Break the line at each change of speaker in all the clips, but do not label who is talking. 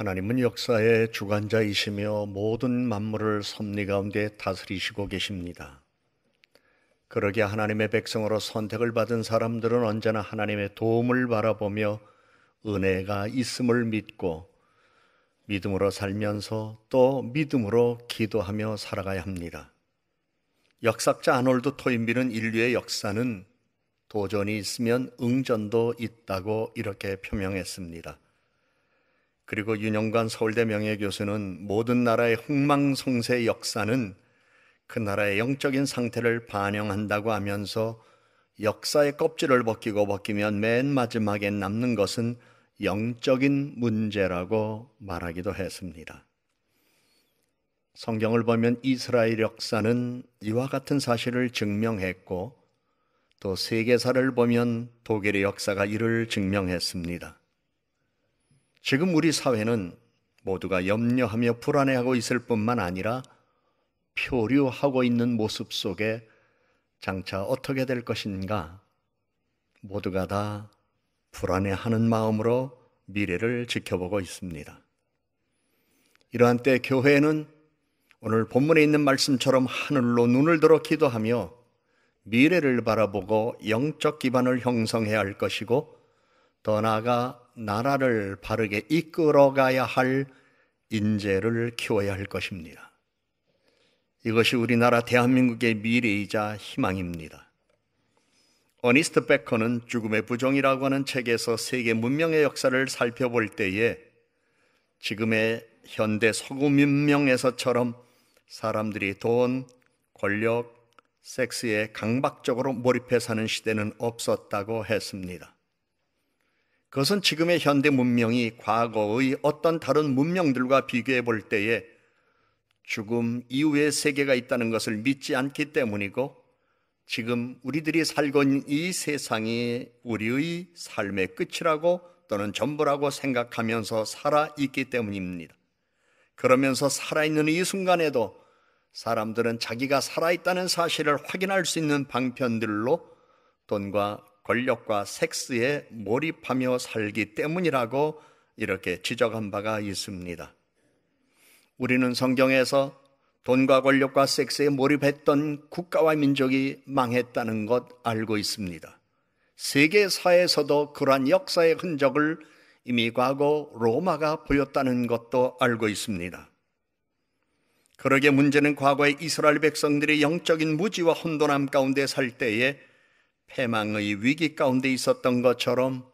하나님은 역사의 주관자이시며 모든 만물을 섭리 가운데 다스리시고 계십니다. 그러기에 하나님의 백성으로 선택을 받은 사람들은 언제나 하나님의 도움을 바라보며 은혜가 있음을 믿고 믿음으로 살면서 또 믿음으로 기도하며 살아가야 합니다. 역사학자 아놀드 토인비는 인류의 역사는 도전이 있으면 응전도 있다고 이렇게 표명했습니다. 그리고 윤영관 서울대 명예교수는 모든 나라의 흥망성쇠의 역사는 그 나라의 영적인 상태를 반영한다고 하면서 역사의 껍질을 벗기면 맨 마지막에 남는 것은 영적인 문제라고 말하기도 했습니다. 성경을 보면 이스라엘 역사는 이와 같은 사실을 증명했고 또 세계사를 보면 독일의 역사가 이를 증명했습니다. 지금 우리 사회는 모두가 염려하며 불안해하고 있을 뿐만 아니라 표류하고 있는 모습 속에 장차 어떻게 될 것인가 모두가 다 불안해하는 마음으로 미래를 지켜보고 있습니다. 이러한 때 교회는 오늘 본문에 있는 말씀처럼 하늘로 눈을 들어 기도하며 미래를 바라보고 영적 기반을 형성해야 할 것이고 더 나아가 나라를 바르게 이끌어가야 할 인재를 키워야 할 것입니다. 이것이 우리나라 대한민국의 미래이자 희망입니다. 어니스트 베커는 죽음의 부종이라고 하는 책에서 세계 문명의 역사를 살펴볼 때에 지금의 현대 서구 문명에서처럼 사람들이 돈, 권력, 섹스에 강박적으로 몰입해 사는 시대는 없었다고 했습니다. 그것은 지금의 현대 문명이 과거의 어떤 다른 문명들과 비교해 볼 때에 죽음 이후의 세계가 있다는 것을 믿지 않기 때문이고 지금 우리들이 살고 있는 이 세상이 우리의 삶의 끝이라고 또는 전부라고 생각하면서 살아있기 때문입니다. 그러면서 살아있는 이 순간에도 사람들은 자기가 살아있다는 사실을 확인할 수 있는 방편들로 돈과 권력과 섹스에 몰입하며 살기 때문이라고 이렇게 지적한 바가 있습니다. 우리는 성경에서 돈과 권력과 섹스에 몰입했던 국가와 민족이 망했다는 것 알고 있습니다. 세계사에서도 그러한 역사의 흔적을 이미 과거 로마가 보였다는 것도 알고 있습니다. 그러기에 문제는 과거의 이스라엘 백성들이 영적인 무지와 혼돈함 가운데 살 때에 패망의 위기 가운데 있었던 것처럼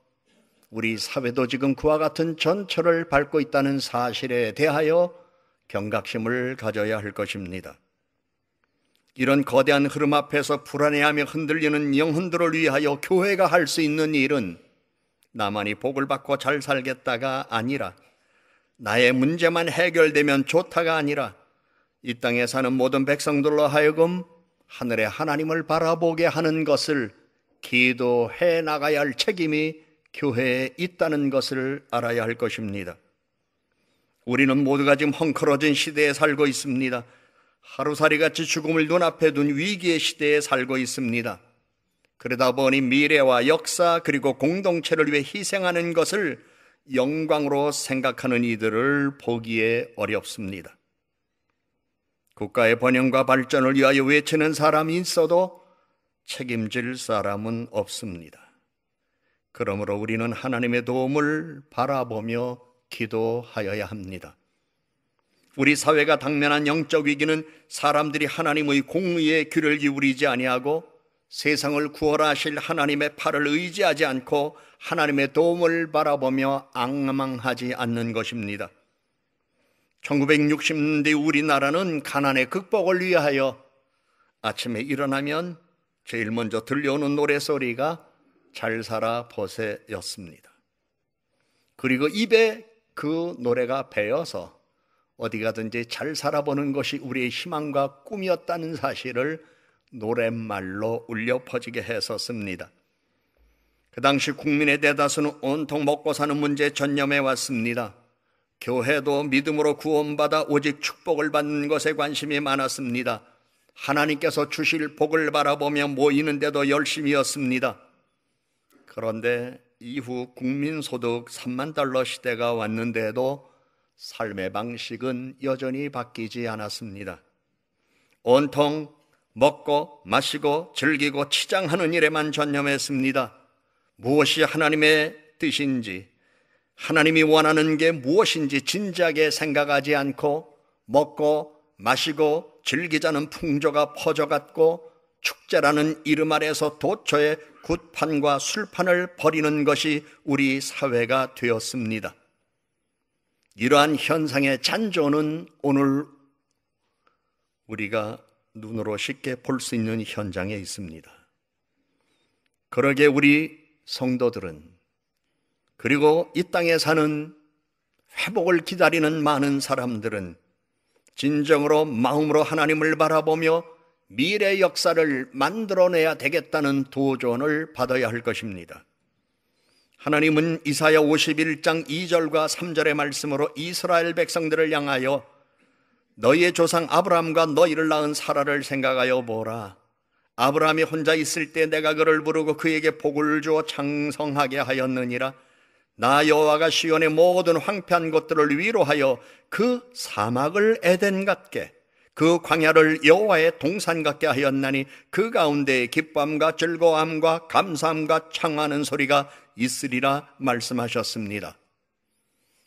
우리 사회도 지금 그와 같은 전철을 밟고 있다는 사실에 대하여 경각심을 가져야 할 것입니다. 이런 거대한 흐름 앞에서 불안해하며 흔들리는 영혼들을 위하여 교회가 할 수 있는 일은 나만이 복을 받고 잘 살겠다가 아니라 나의 문제만 해결되면 좋다가 아니라 이 땅에 사는 모든 백성들로 하여금 하늘의 하나님을 바라보게 하는 것을 기도해 나가야 할 책임이 교회에 있다는 것을 알아야 할 것입니다. 우리는 모두가 지금 헝클어진 시대에 살고 있습니다. 하루살이같이 죽음을 눈앞에 둔 위기의 시대에 살고 있습니다. 그러다 보니 미래와 역사 그리고 공동체를 위해 희생하는 것을 영광으로 생각하는 이들을 보기에 어렵습니다. 국가의 번영과 발전을 위하여 외치는 사람이 있어도 책임질 사람은 없습니다. 그러므로 우리는 하나님의 도움을 바라보며 기도하여야 합니다. 우리 사회가 당면한 영적 위기는 사람들이 하나님의 공의에 귀를 기울이지 아니하고 세상을 구원하라 하실 하나님의 팔을 의지하지 않고 하나님의 도움을 바라보며 앙망하지 않는 것입니다. 1960년대 우리나라는 가난의 극복을 위하여 아침에 일어나면 제일 먼저 들려오는 노래소리가 잘 살아 보세였습니다. 그리고 입에 그 노래가 배어서 어디 가든지 잘 살아보는 것이 우리의 희망과 꿈이었다는 사실을 노랫말로 울려 퍼지게 했었습니다. 그 당시 국민의 대다수는 온통 먹고 사는 문제에 전념해 왔습니다. 교회도 믿음으로 구원받아 오직 축복을 받는 것에 관심이 많았습니다. 하나님께서 주실 복을 바라보며 모이는데도 열심이었습니다. 그런데 이후 국민소득 3만 달러 시대가 왔는데도 삶의 방식은 여전히 바뀌지 않았습니다. 온통 먹고 마시고 즐기고 치장하는 일에만 전념했습니다. 무엇이 하나님의 뜻인지, 하나님이 원하는 게 무엇인지 진지하게 생각하지 않고 먹고 마시고 즐기자는 풍조가 퍼져갔고, 축제라는 이름 아래서 도처에 굿판과 술판을 벌이는 것이 우리 사회가 되었습니다. 이러한 현상의 잔존은 오늘 우리가 눈으로 쉽게 볼 수 있는 현장에 있습니다. 그러게 우리 성도들은, 그리고 이 땅에 사는 회복을 기다리는 많은 사람들은 진정으로 마음으로 하나님을 바라보며 미래 역사를 만들어내야 되겠다는 도전을 받아야 할 것입니다. 하나님은 이사야 51장 2절과 3절의 말씀으로 이스라엘 백성들을 향하여 너희의 조상 아브라함과 너희를 낳은 사라를 생각하여 보라. 아브라함이 혼자 있을 때 내가 그를 부르고 그에게 복을 주어 장성하게 하였느니라. 나 여호와가 시온의 모든 황폐한 곳들을 위로하여 그 사막을 에덴 같게, 그 광야를 여호와의 동산 같게 하였나니 그 가운데에 기쁨과 즐거움과 감사함과 창하는 소리가 있으리라 말씀하셨습니다.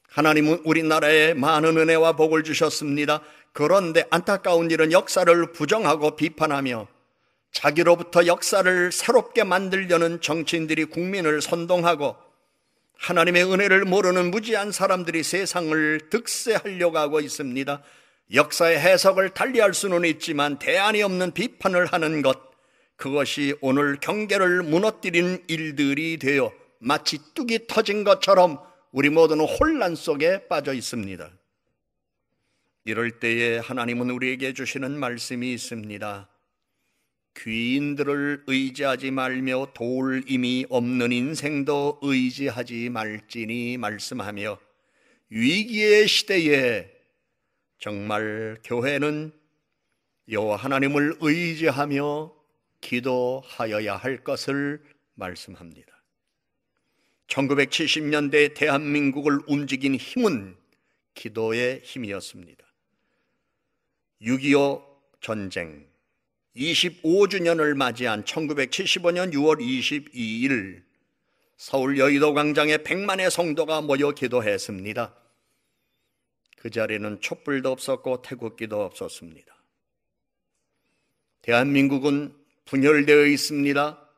하나님은 우리나라에 많은 은혜와 복을 주셨습니다. 그런데 안타까운 일은 역사를 부정하고 비판하며 자기로부터 역사를 새롭게 만들려는 정치인들이 국민을 선동하고, 하나님의 은혜를 모르는 무지한 사람들이 세상을 득세하려고 하고 있습니다. 역사의 해석을 달리할 수는 있지만 대안이 없는 비판을 하는 것, 그것이 오늘 경계를 무너뜨리는 일들이 되어 마치 뚝이 터진 것처럼 우리 모두는 혼란 속에 빠져 있습니다. 이럴 때에 하나님은 우리에게 주시는 말씀이 있습니다. 귀인들을 의지하지 말며 도울 힘이 없는 인생도 의지하지 말지니 말씀하며, 위기의 시대에 정말 교회는 여호와 하나님을 의지하며 기도하여야 할 것을 말씀합니다. 1970년대 대한민국을 움직인 힘은 기도의 힘이었습니다. 6.25 전쟁 25주년을 맞이한 1975년 6월 22일 서울 여의도 광장에 100만의 성도가 모여 기도했습니다. 그 자리에는 촛불도 없었고 태극기도 없었습니다. 대한민국은 분열되어 있습니다.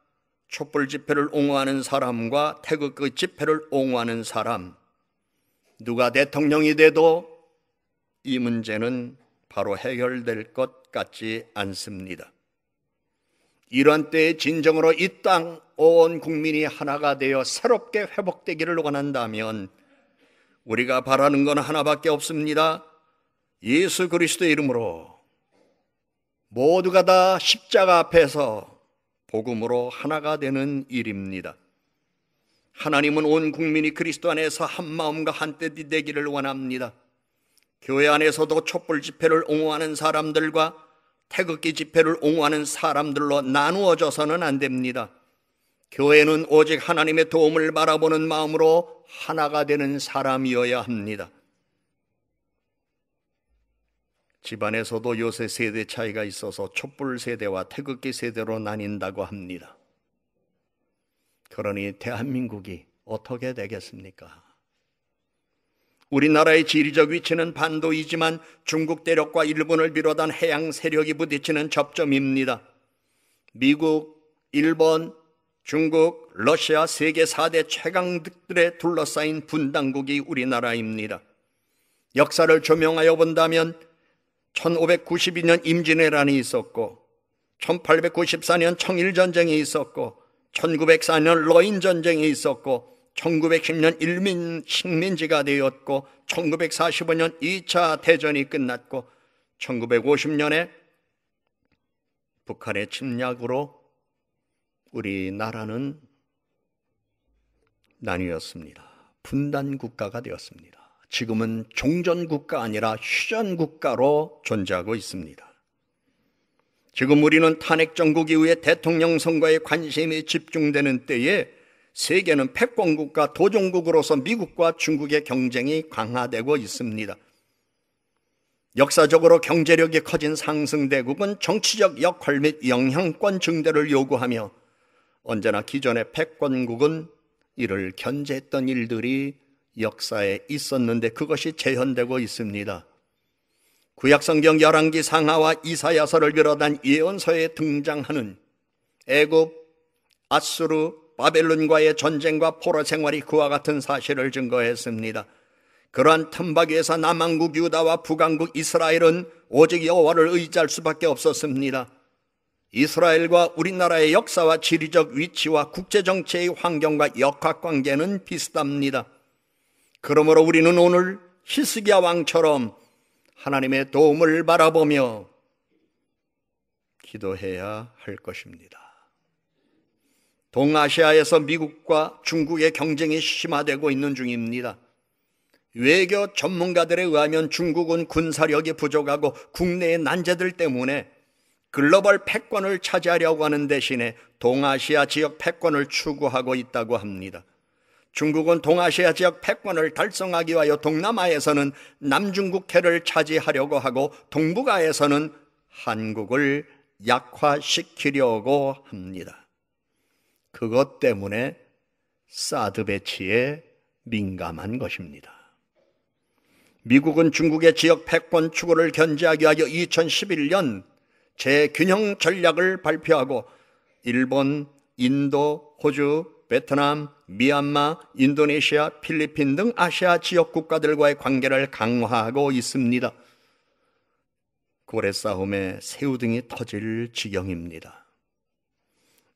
촛불 집회를 옹호하는 사람과 태극기 집회를 옹호하는 사람, 누가 대통령이 돼도 이 문제는 바로 해결될 것 같지 않습니다. 이런 때에 진정으로 이 땅 온 국민이 하나가 되어 새롭게 회복되기를 원한다면 우리가 바라는 건 하나밖에 없습니다. 예수 그리스도의 이름으로 모두가 다 십자가 앞에서 복음으로 하나가 되는 일입니다. 하나님은 온 국민이 그리스도 안에서 한 마음과 한 뜻이 되기를 원합니다. 교회 안에서도 촛불 집회를 옹호하는 사람들과 태극기 집회를 옹호하는 사람들로 나누어져서는 안 됩니다. 교회는 오직 하나님의 도움을 바라보는 마음으로 하나가 되는 사람이어야 합니다. 집안에서도 요새 세대 차이가 있어서 촛불 세대와 태극기 세대로 나뉜다고 합니다. 그러니 대한민국이 어떻게 되겠습니까? 우리나라의 지리적 위치는 반도이지만 중국 대륙과 일본을 비롯한 해양 세력이 부딪히는 접점입니다. 미국, 일본, 중국, 러시아 세계 4대 최강국들에 둘러싸인 분단국이 우리나라입니다. 역사를 조명하여 본다면 1592년 임진왜란이 있었고 1894년 청일전쟁이 있었고 1904년 러인전쟁이 있었고 1910년 식민지가 되었고 1945년 2차 대전이 끝났고 1950년에 북한의 침략으로 우리나라는 나뉘었습니다. 분단국가가 되었습니다. 지금은 종전국가 아니라 휴전국가로 존재하고 있습니다. 지금 우리는 탄핵 정국 이후에 대통령 선거에 관심이 집중되는 때에 세계는 패권국가 도종국으로서 미국과 중국의 경쟁이 강화되고 있습니다. 역사적으로 경제력이 커진 상승대국은 정치적 역할 및 영향권 증대를 요구하며 언제나 기존의 패권국은 이를 견제했던 일들이 역사에 있었는데 그것이 재현되고 있습니다. 구약성경 열왕기 상하와 이사야서를 비롯한 예언서에 등장하는 애굽, 아수르, 바벨론과의 전쟁과 포로 생활이 그와 같은 사실을 증거했습니다. 그러한 틈바귀에서 남한국 유다와 북한국 이스라엘은 오직 여호와를 의지할 수밖에 없었습니다. 이스라엘과 우리나라의 역사와 지리적 위치와 국제정치의 환경과 역학관계는 비슷합니다. 그러므로 우리는 오늘 히스기야 왕처럼 하나님의 도움을 바라보며 기도해야 할 것입니다. 동아시아에서 미국과 중국의 경쟁이 심화되고 있는 중입니다. 외교 전문가들에 의하면 중국은 군사력이 부족하고 국내의 난제들 때문에 글로벌 패권을 차지하려고 하는 대신에 동아시아 지역 패권을 추구하고 있다고 합니다. 중국은 동아시아 지역 패권을 달성하기 위하여 동남아에서는 남중국해를 차지하려고 하고 동북아에서는 한국을 약화시키려고 합니다. 그것 때문에 사드 배치에 민감한 것입니다. 미국은 중국의 지역 패권 추구를 견제하기 위하여 2011년 재균형 전략을 발표하고 일본, 인도, 호주, 베트남, 미얀마, 인도네시아, 필리핀 등 아시아 지역 국가들과의 관계를 강화하고 있습니다. 고래 싸움에 새우등이 터질 지경입니다.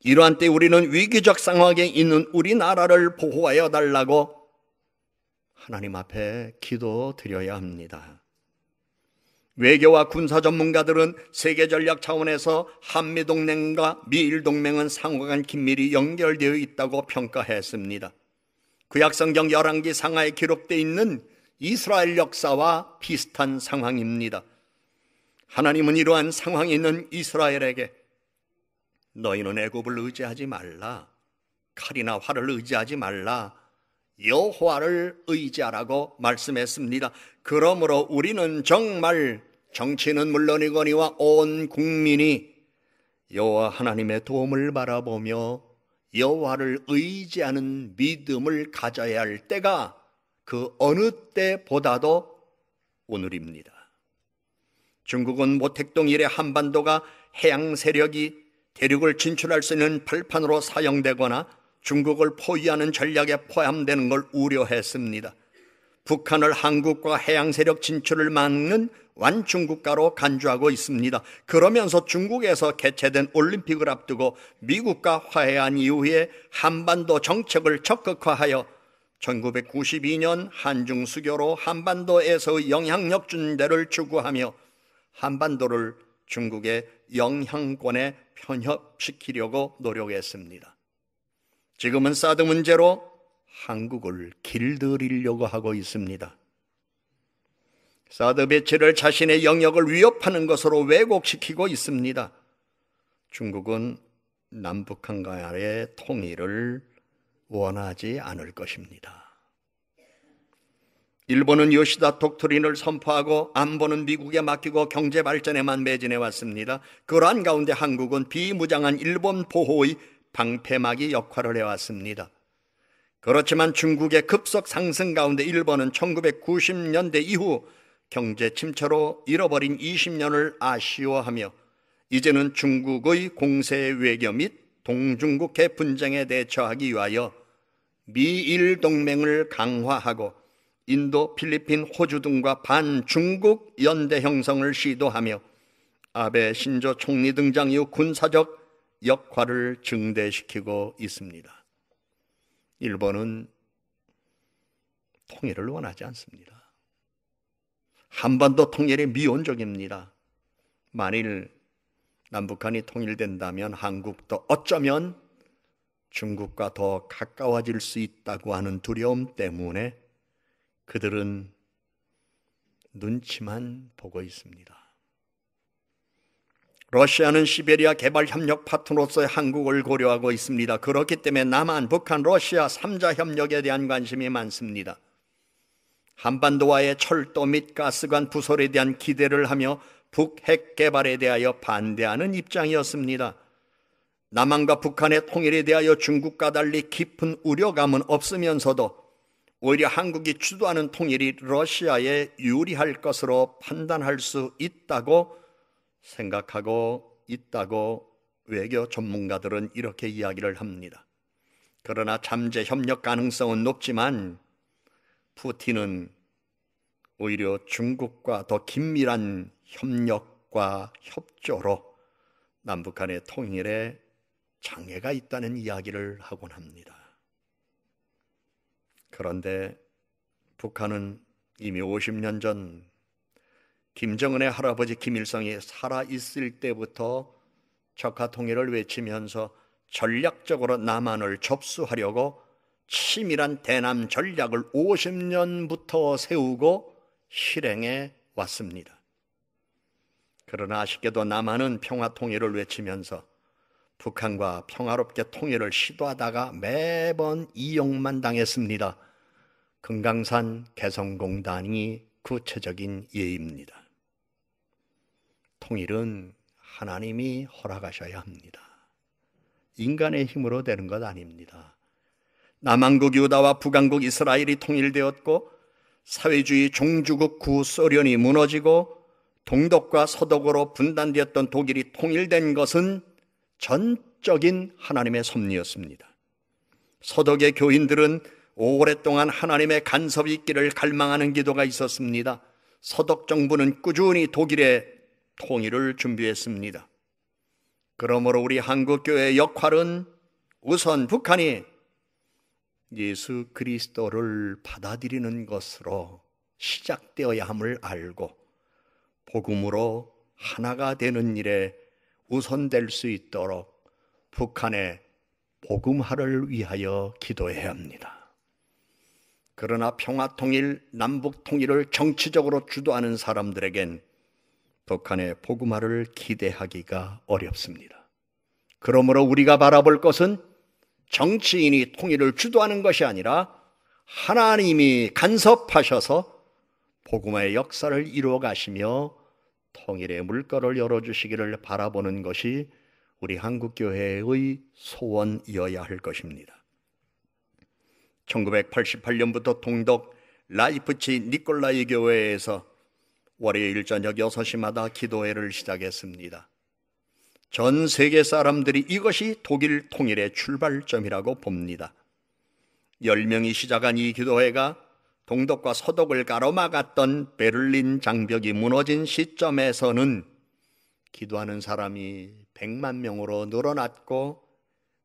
이러한 때 우리는 위기적 상황에 있는 우리나라를 보호하여 달라고 하나님 앞에 기도드려야 합니다. 외교와 군사 전문가들은 세계 전략 차원에서 한미동맹과 미일동맹은 상호간 긴밀히 연결되어 있다고 평가했습니다. 구약성경 열왕기 상하에 기록되어 있는 이스라엘 역사와 비슷한 상황입니다. 하나님은 이러한 상황에 있는 이스라엘에게 너희는 애굽을 의지하지 말라, 칼이나 활을 의지하지 말라, 여호와를 의지하라고 말씀했습니다. 그러므로 우리는 정말 정치는 물론이거니와 온 국민이 여호와 하나님의 도움을 바라보며 여호와를 의지하는 믿음을 가져야 할 때가 그 어느 때보다도 오늘입니다. 중국은 모택동 이래 한반도가 해양 세력이 대륙을 진출할 수 있는 발판으로 사용되거나 중국을 포위하는 전략에 포함되는 걸 우려했습니다. 북한을 한국과 해양 세력 진출을 막는 완충국가로 간주하고 있습니다. 그러면서 중국에서 개최된 올림픽을 앞두고 미국과 화해한 이후에 한반도 정책을 적극화하여 1992년 한중 수교로 한반도에서의 영향력 준대를 추구하며 한반도를 중국의 영향권에 편협시키려고 노력했습니다. 지금은 사드 문제로 한국을 길들이려고 하고 있습니다. 사드 배치를 자신의 영역을 위협하는 것으로 왜곡시키고 있습니다. 중국은 남북한 간의 통일을 원하지 않을 것입니다. 일본은 요시다 독트린을 선포하고 안보는 미국에 맡기고 경제 발전에만 매진해 왔습니다. 그러한 가운데 한국은 비무장한 일본 보호의 방패막이 역할을 해왔습니다. 그렇지만 중국의 급속 상승 가운데 일본은 1990년대 이후 경제 침체로 잃어버린 20년을 아쉬워하며 이제는 중국의 공세 외교 및 동중국해 분쟁에 대처하기 위하여 미일 동맹을 강화하고 인도, 필리핀, 호주 등과 반중국 연대 형성을 시도하며 아베 신조 총리 등장 이후 군사적 역할을 증대시키고 있습니다. 일본은 통일을 원하지 않습니다. 한반도 통일이 미온적입니다. 만일 남북한이 통일된다면 한국도 어쩌면 중국과 더 가까워질 수 있다고 하는 두려움 때문에 그들은 눈치만 보고 있습니다. 러시아는 시베리아 개발 협력 파트너로서의 한국을 고려하고 있습니다. 그렇기 때문에 남한, 북한, 러시아 3자 협력에 대한 관심이 많습니다. 한반도와의 철도 및 가스관 부설에 대한 기대를 하며 북핵 개발에 대하여 반대하는 입장이었습니다. 남한과 북한의 통일에 대하여 중국과 달리 깊은 우려감은 없으면서도 오히려 한국이 주도하는 통일이 러시아에 유리할 것으로 판단할 수 있다고 생각하고 있다고 외교 전문가들은 이렇게 이야기를 합니다. 그러나 잠재 협력 가능성은 높지만 푸틴은 오히려 중국과 더 긴밀한 협력과 협조로 남북한의 통일에 장애가 있다는 이야기를 하곤 합니다. 그런데 북한은 이미 50년 전 김정은의 할아버지 김일성이 살아있을 때부터 적화 통일을 외치면서 전략적으로 남한을 접수하려고 치밀한 대남 전략을 50년부터 세우고 실행해 왔습니다. 그러나 아쉽게도 남한은 평화 통일을 외치면서 북한과 평화롭게 통일을 시도하다가 매번 이용만 당했습니다. 금강산 개성공단이 구체적인 예입니다. 통일은 하나님이 허락하셔야 합니다. 인간의 힘으로 되는 것 아닙니다. 남한국 유다와 북한국 이스라엘이 통일되었고 사회주의 종주국 구소련이 무너지고 동독과 서독으로 분단되었던 독일이 통일된 것은 전적인 하나님의 섭리였습니다. 서독의 교인들은 오랫동안 하나님의 간섭이 있기를 갈망하는 기도가 있었습니다. 서독 정부는 꾸준히 독일의 통일을 준비했습니다. 그러므로 우리 한국교회의 역할은 우선 북한이 예수 그리스도를 받아들이는 것으로 시작되어야 함을 알고 복음으로 하나가 되는 일에 우선될 수 있도록 북한의 복음화를 위하여 기도해야 합니다. 그러나 평화통일, 남북통일을 정치적으로 주도하는 사람들에겐 북한의 복음화를 기대하기가 어렵습니다. 그러므로 우리가 바라볼 것은 정치인이 통일을 주도하는 것이 아니라 하나님이 간섭하셔서 복음화의 역사를 이루어 가시며 통일의 물꼬를 열어주시기를 바라보는 것이 우리 한국교회의 소원이어야 할 것입니다. 1988년부터 동독 라이프치 니콜라이 교회에서 월요일 저녁 6시마다 기도회를 시작했습니다. 전 세계 사람들이 이것이 독일 통일의 출발점이라고 봅니다. 10명이 시작한 이 기도회가 동독과 서독을 가로막았던 베를린 장벽이 무너진 시점에서는 기도하는 사람이 100만 명으로 늘어났고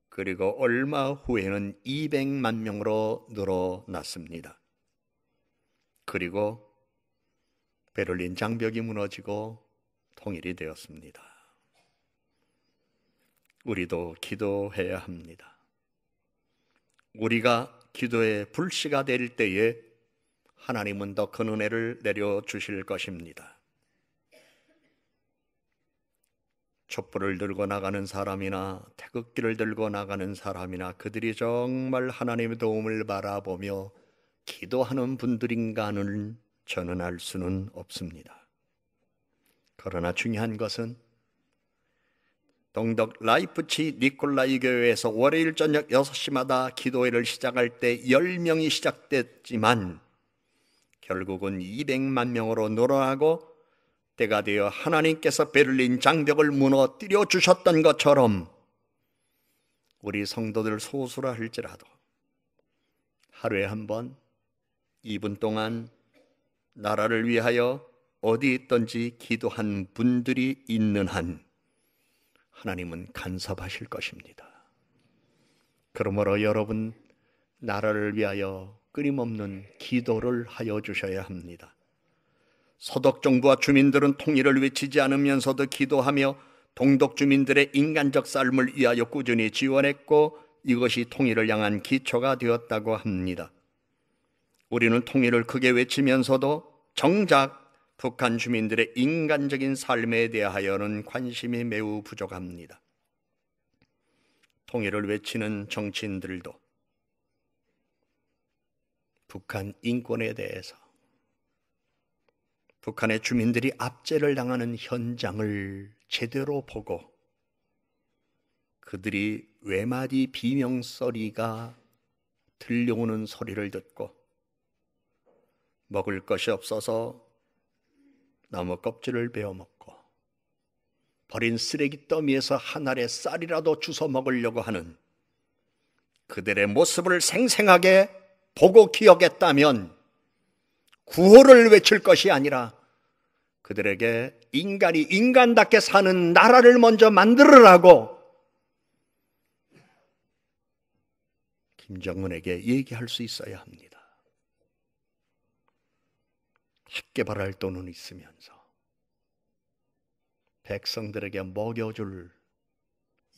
그리고 얼마 후에는 200만 명으로 늘어났습니다. 그리고 베를린 장벽이 무너지고 통일이 되었습니다. 우리도 기도해야 합니다. 우리가 기도의 불씨가 될 때에 하나님은 더 큰 은혜를 내려주실 것입니다. 촛불을 들고 나가는 사람이나 태극기를 들고 나가는 사람이나 그들이 정말 하나님의 도움을 바라보며 기도하는 분들인가는 저는 알 수는 없습니다. 그러나 중요한 것은 동독 라이프치 니콜라이 교회에서 월요일 저녁 6시마다 기도회를 시작할 때 10명이 시작됐지만 결국은 200만 명으로 늘어나고 때가 되어 하나님께서 베를린 장벽을 무너뜨려 주셨던 것처럼 우리 성도들 소수라 할지라도 하루에 한 번 2분 동안 나라를 위하여 어디 있든지 기도한 분들이 있는 한 하나님은 간섭하실 것입니다. 그러므로 여러분 나라를 위하여 끊임없는 기도를 하여 주셔야 합니다. 서독 정부와 주민들은 통일을 외치지 않으면서도 기도하며 동독 주민들의 인간적 삶을 위하여 꾸준히 지원했고 이것이 통일을 향한 기초가 되었다고 합니다. 우리는 통일을 크게 외치면서도 정작 북한 주민들의 인간적인 삶에 대하여는 관심이 매우 부족합니다. 통일을 외치는 정치인들도 북한 인권에 대해서, 북한의 주민들이 압제를 당하는 현장을 제대로 보고 그들이 외마디 비명소리가 들려오는 소리를 듣고 먹을 것이 없어서 나무 껍질을 베어 먹고 버린 쓰레기 더미에서 한 알의 쌀이라도 주워 먹으려고 하는 그들의 모습을 생생하게 보고 기억했다면 구호를 외칠 것이 아니라 그들에게 인간이 인간답게 사는 나라를 먼저 만들으라고 김정은에게 얘기할 수 있어야 합니다. 학개발할 돈은 있으면서 백성들에게 먹여줄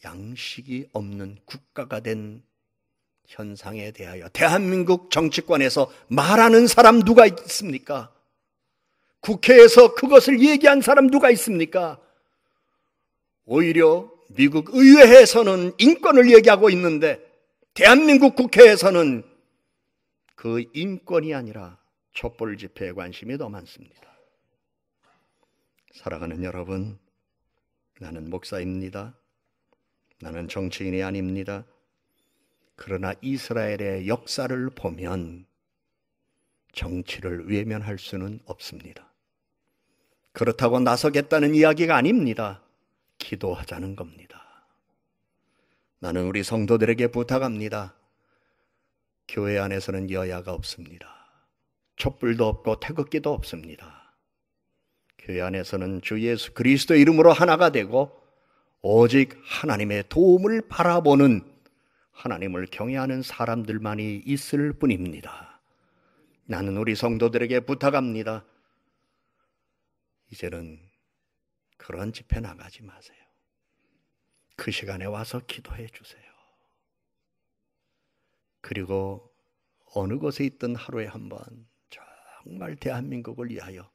양식이 없는 국가가 된 현상에 대하여 대한민국 정치권에서 말하는 사람 누가 있습니까? 국회에서 그것을 얘기한 사람 누가 있습니까? 오히려 미국 의회에서는 인권을 얘기하고 있는데 대한민국 국회에서는 그 인권이 아니라 촛불 집회에 관심이 더 많습니다. 사랑하는 여러분, 나는 목사입니다. 나는 정치인이 아닙니다. 그러나 이스라엘의 역사를 보면 정치를 외면할 수는 없습니다. 그렇다고 나서겠다는 이야기가 아닙니다. 기도하자는 겁니다. 나는 우리 성도들에게 부탁합니다. 교회 안에서는 여야가 없습니다. 촛불도 없고 태극기도 없습니다. 교회 안에서는 주 예수 그리스도의 이름으로 하나가 되고 오직 하나님의 도움을 바라보는, 하나님을 경외하는 사람들만이 있을 뿐입니다. 나는 우리 성도들에게 부탁합니다. 이제는 그런 집회 나가지 마세요. 그 시간에 와서 기도해 주세요. 그리고 어느 곳에 있든 하루에 한 번 정말 대한민국을 위하여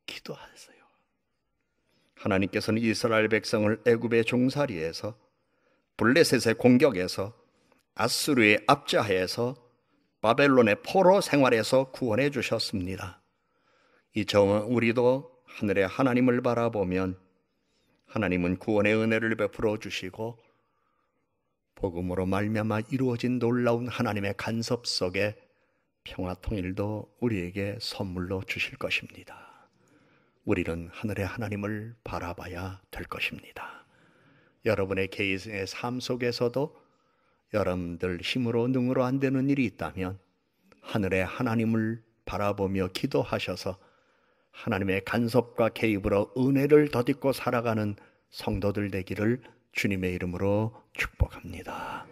기도하세요. 하나님께서는 이스라엘 백성을 애굽의 종살이에서, 블레셋의 공격에서, 아수르의 압제하에서, 바벨론의 포로 생활에서 구원해 주셨습니다. 이처럼 우리도 하늘의 하나님을 바라보면 하나님은 구원의 은혜를 베풀어 주시고 복음으로 말미암아 이루어진 놀라운 하나님의 간섭 속에 평화 통일도 우리에게 선물로 주실 것입니다. 우리는 하늘의 하나님을 바라봐야 될 것입니다. 여러분의 개인의 삶 속에서도 여러분들 힘으로 능으로 안 되는 일이 있다면 하늘의 하나님을 바라보며 기도하셔서 하나님의 간섭과 개입으로 은혜를 덧입고 살아가는 성도들 되기를 주님의 이름으로 축복합니다.